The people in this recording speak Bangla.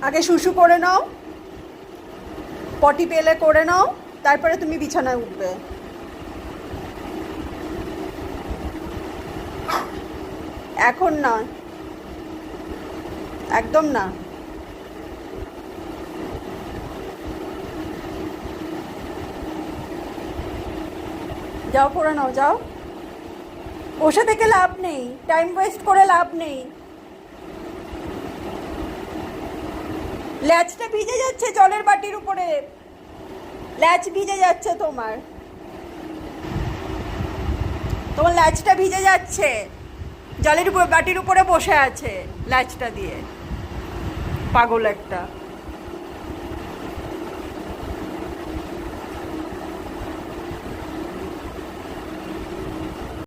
আগে শুশু করে নাও, পটি পেলে করে নাও, তারপরে তুমি বিছানায় উঠবে। এখন না, একদম না। যাও করে নাও, যাও। বসে থেকে লাভ নেই, টাইম ওয়েস্ট করে লাভ নেই। ল্যাচটা ভিজে যাচ্ছে জলের বাটির উপরে, ল্যাচ ভিজে যাচ্ছে তোমার, তোমার ল্যাচটা ভিজে যাচ্ছে, জলের উপর বাটির উপরে বসে আছে ল্যাচটা দিয়ে, পাগল একটা।